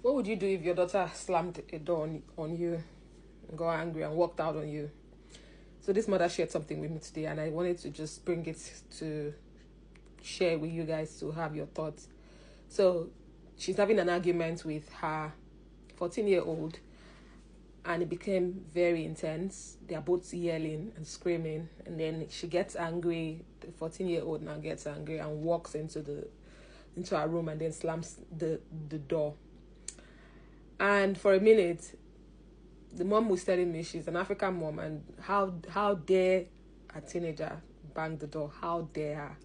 What would you do if your daughter slammed a door on you, got angry, and walked out on you? So this mother shared something with me today, and I wanted to just bring it to share with you guys to have your thoughts. So she's having an argument with her 14-year-old, and it became very intense. They are both yelling and screaming, and then she gets angry. The 14-year-old now gets angry and walks into her room and then slams the door. And for a minute, the mom was telling me she's an African mom, and how dare a teenager bang the door? How dare her?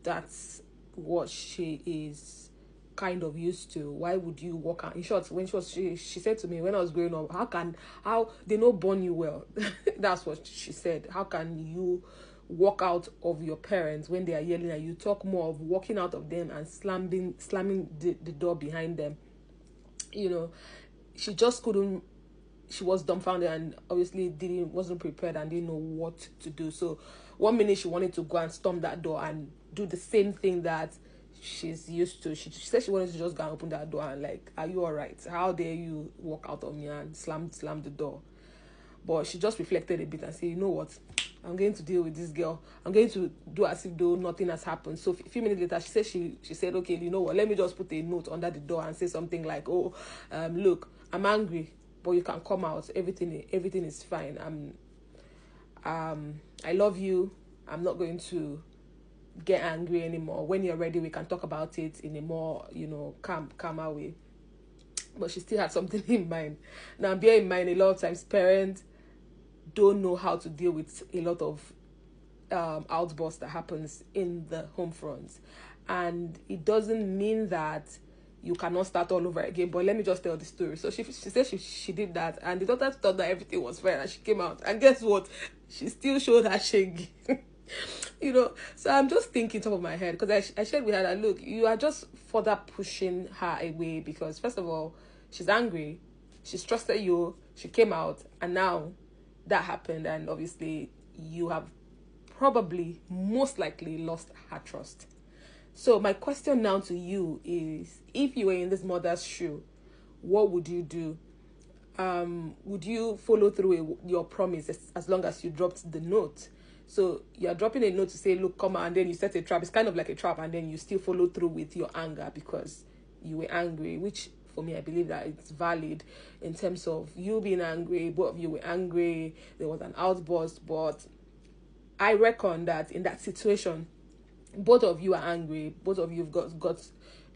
That's what she is kind of used to. Why would you walk out? In short, when she said to me when I was growing up, how they not born you well? That's what she said. How can you walk out of your parents when they are yelling at you? Talk more of walking out of them and slamming the door behind them. She just couldn't. She was dumbfounded and obviously wasn't prepared and didn't know what to do. So one minute she wanted to go and storm that door and do the same thing that she's used to. She said she wanted to just go and open that door and like, are you all right? How dare you walk out on me and slam the door? But she just reflected a bit and said, you know what? I'm going to deal with this girl. I'm going to do as if though nothing has happened. So a few minutes later, she said, okay, you know what? Let me just put a note under the door and say something like, look, I'm angry, but you can come out. Everything is fine. I love you. I'm not going to get angry anymore. When you're ready, we can talk about it in a more, calmer way. But she still had something in mind. Now, bear in mind, a lot of times parents don't know how to deal with a lot of outbursts that happens in the home front. And it doesn't mean that you cannot start all over again. But let me just tell the story. So she said she did that, and the daughter thought that everything was fine, and she came out. And guess what? She still showed her shaggy. So I'm just thinking top of my head, because I shared with her that, look, you are just further pushing her away, because first of all, she's angry, she's trusted you, she came out, and now that happened, and obviously you have probably most likely lost her trust. So my question now to you is, if you were in this mother's shoe, what would you do? Would you follow through with your promise as long as you dropped the note? So you're dropping a note to say, look, come on, and then you set a trap. It's kind of like a trap, and then you still follow through with your anger because you were angry, which for me, I believe that it's valid in terms of you being angry. Both of you were angry. There was an outburst, but I reckon that in that situation, both of you are angry. Both of you have got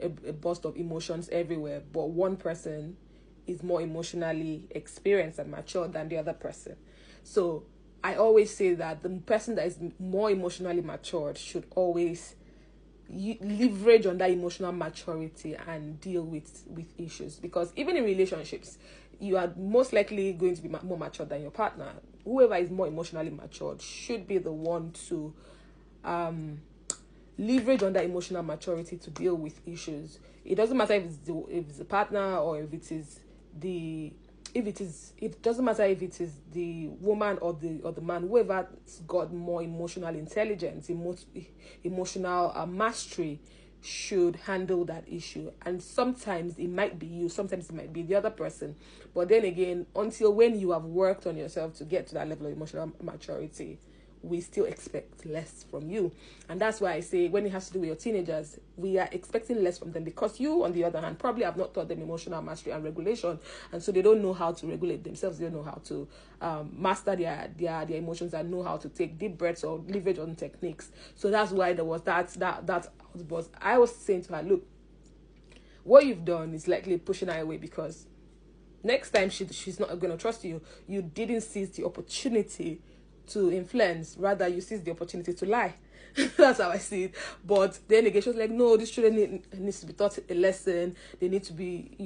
a burst of emotions everywhere, but one person is more emotionally experienced and mature than the other person. So I always say that the person that is more emotionally matured should always leverage on that emotional maturity and deal with issues, because even in relationships, you are most likely going to be more mature than your partner. Whoever is more emotionally matured should be the one to leverage on that emotional maturity to deal with issues. It doesn't matter if it's the partner or if it doesn't matter if it is the woman or the man. Whoever's got more emotional intelligence, emotional mastery should handle that issue. And sometimes it might be you, sometimes it might be the other person. But then again, until when you have worked on yourself to get to that level of emotional maturity, we still expect less from you. And that's why I say, when it has to do with your teenagers, we are expecting less from them, because you, on the other hand, probably have not taught them emotional mastery and regulation, and so they don't know how to regulate themselves. They don't know how to master their emotions and know how to take deep breaths or leverage on techniques. So that's why there was that outburst. I was saying to her, look, what you've done is likely pushing her away, because next time she's not going to trust you. You didn't seize the opportunity to influence, rather you seize the opportunity to lie. That's how I see it. But then again, she was like, no, this children needs to be taught a lesson. They need to be,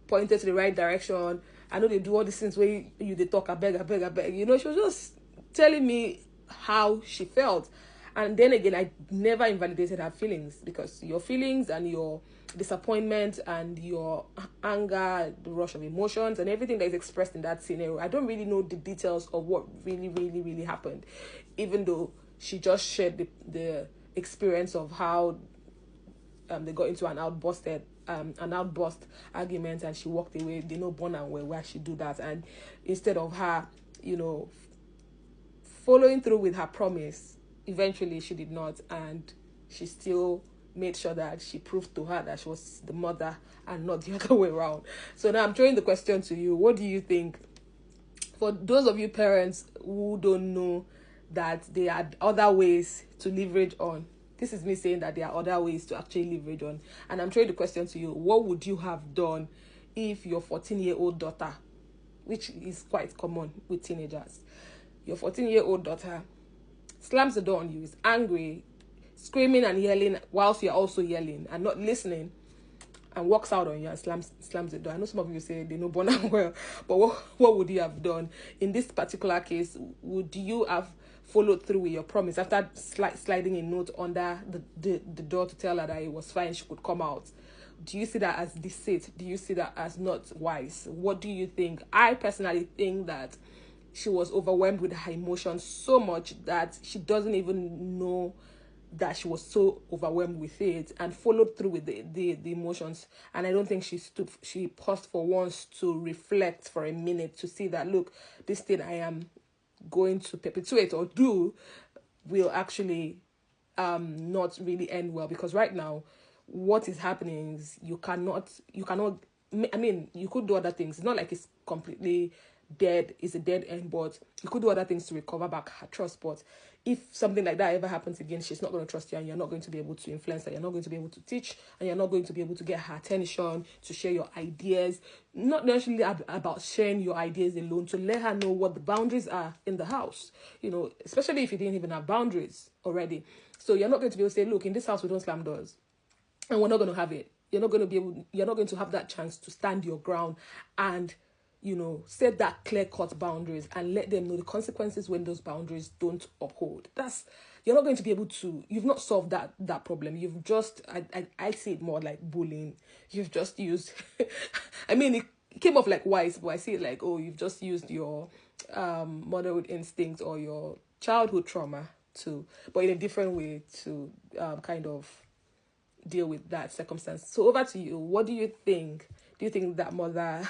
pointed to the right direction. I know they do all these things where they talk, I beg. She was just telling me how she felt. And then again, I never invalidated her feelings, because your feelings and your disappointment and your anger, the rush of emotions and everything that is expressed in that scenario, I don't really know the details of what really, really, really happened, even though she just shared the experience of how they got into an an outburst argument, and she walked away. They know born and where she do that. And instead of her, following through with her promise, eventually she did not, and she still made sure that she proved to her that she was the mother and not the other way around. So now I'm throwing the question to you. What do you think? For those of you parents who don't know that there are other ways to leverage on, this is me saying that there are other ways to actually leverage on. And I'm throwing the question to you. What would you have done if your 14-year-old daughter, which is quite common with teenagers, your 14-year-old daughter slams the door on you, is angry, screaming and yelling whilst you're also yelling and not listening, and walks out on you and slams the door? I know some of you say they know born and well, but what would you have done in this particular case? Would you have followed through with your promise after sliding a note under the door to tell her that it was fine, she could come out? Do you see that as deceit? Do you see that as not wise? What do you think? I personally think that she was overwhelmed with her emotions so much that she doesn't even know that she was so overwhelmed with it, and followed through with the emotions. And I don't think she paused for once to reflect for a minute to see that, look, this thing I am going to perpetuate or do will actually not really end well. Because right now what is happening is you cannot, I mean, you could do other things. It's not like it's completely dead, it's a dead end, but you could do other things to recover back her trust. But if something like that ever happens again, she's not going to trust you, and you're not going to be able to influence her, you're not going to be able to teach, and you're not going to be able to get her attention, to share your ideas. Not necessarily about sharing your ideas alone, to let her know what the boundaries are in the house, especially if you didn't even have boundaries already. So you're not going to be able to say, look, in this house we don't slam doors, and we're not going to have it. You're not going to have that chance to stand your ground and set that clear-cut boundaries and let them know the consequences when those boundaries don't uphold. You're not going to be able to, you've not solved that problem. You've just, I see it more like bullying. You've just used, I mean, it came off like wise, but I see it like, you've just used your motherhood instinct or your childhood trauma but in a different way to kind of deal with that circumstance. So over to you. What do you think? Do you think that mother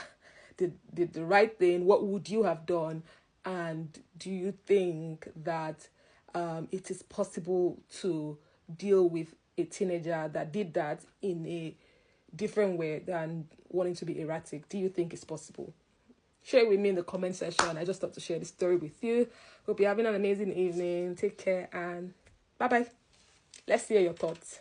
did the right thing? What would you have done? And do you think that it is possible to deal with a teenager that did that in a different way than wanting to be erratic? Do you think it's possible? Share it with me in the comment section. I just thought to share this story with you. Hope you're having an amazing evening. Take care and bye-bye. Let's hear your thoughts.